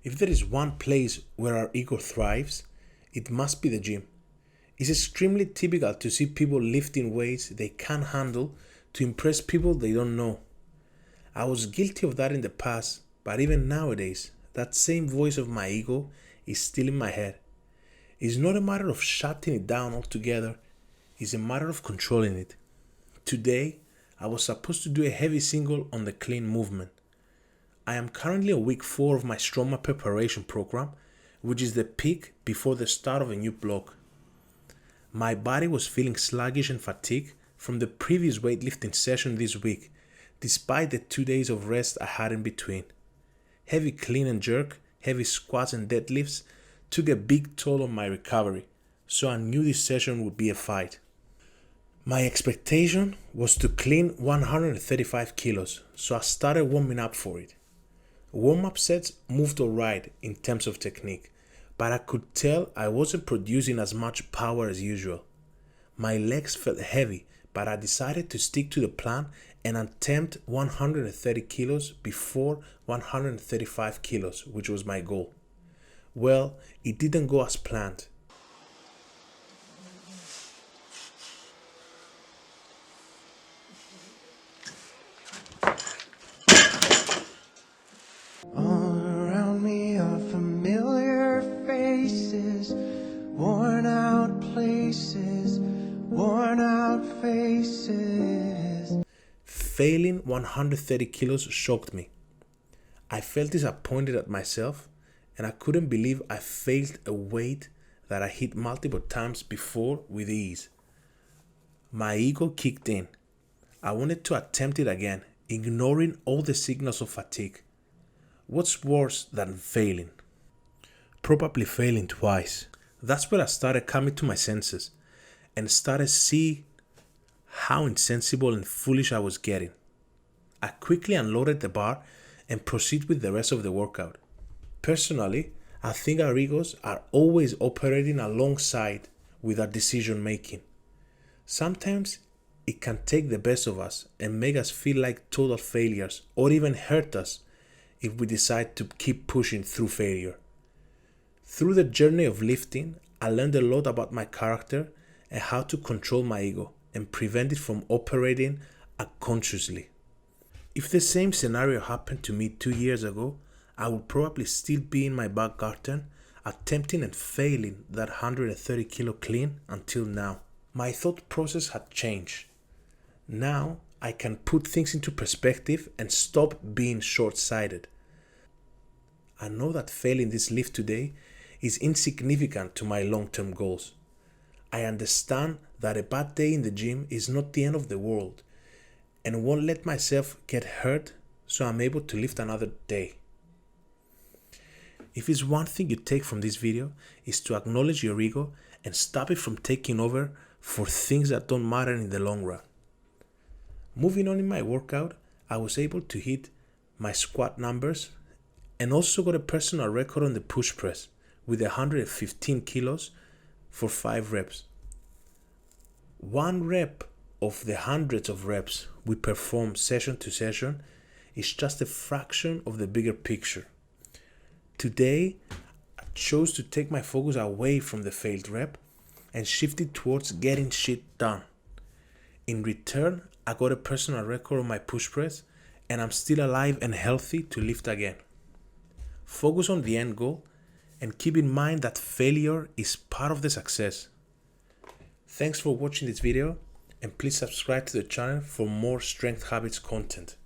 If there is one place where our ego thrives, it must be the gym. It's extremely typical to see people lifting weights they can't handle to impress people they don't know. I was guilty of that in the past, but even nowadays, that same voice of my ego is still in my head. It's not a matter of shutting it down altogether, it's a matter of controlling it. Today, I was supposed to do a heavy single on the clean movement. I am currently on week 4 of my Strongman preparation program, which is the peak before the start of a new block. My body was feeling sluggish and fatigued from the previous weightlifting session this week, despite the 2 days of rest I had in between. Heavy clean and jerk, heavy squats and deadlifts took a big toll on my recovery, so I knew this session would be a fight. My expectation was to clean 135 kilos, so I started warming up for it. Warm-up sets moved alright in terms of technique, but I could tell I wasn't producing as much power as usual. My legs felt heavy, but I decided to stick to the plan and attempt 130 kilos before 135 kilos, which was my goal. Well, it didn't go as planned. All around me are familiar faces, worn out places, worn out faces. Failing 130 kilos shocked me. I felt disappointed at myself, and I couldn't believe I failed a weight that I hit multiple times before with ease. My ego kicked in. I wanted to attempt it again, ignoring all the signals of fatigue. What's worse than failing? Probably failing twice. That's where I started coming to my senses and started seeing how insensible and foolish I was getting. I quickly unloaded the bar and proceeded with the rest of the workout. Personally, I think our egos are always operating alongside with our decision making. Sometimes it can take the best of us and make us feel like total failures or even hurt us if we decide to keep pushing through failure. Through the journey of lifting, I learned a lot about my character and how to control my ego and prevent it from operating unconsciously. If the same scenario happened to me 2 years ago, I would probably still be in my back garden attempting and failing that 130 kilo clean until now. My thought process had changed. Now I can put things into perspective and stop being short-sighted. I know that failing this lift today is insignificant to my long-term goals. I understand that a bad day in the gym is not the end of the world and won't let myself get hurt, so I'm able to lift another day. If it's one thing you take from this video, is to acknowledge your ego and stop it from taking over for things that don't matter in the long run. Moving on in my workout, I was able to hit my squat numbers and also got a personal record on the push press with 115 kilos for 5 reps. 1 rep of the hundreds of reps we perform session to session is just a fraction of the bigger picture. Today, I chose to take my focus away from the failed rep and shift it towards getting shit done. In return, I got a personal record on my push press and I'm still alive and healthy to lift again. Focus on the end goal and keep in mind that failure is part of the success. Thanks for watching this video and please subscribe to the channel for more Strength Habits content.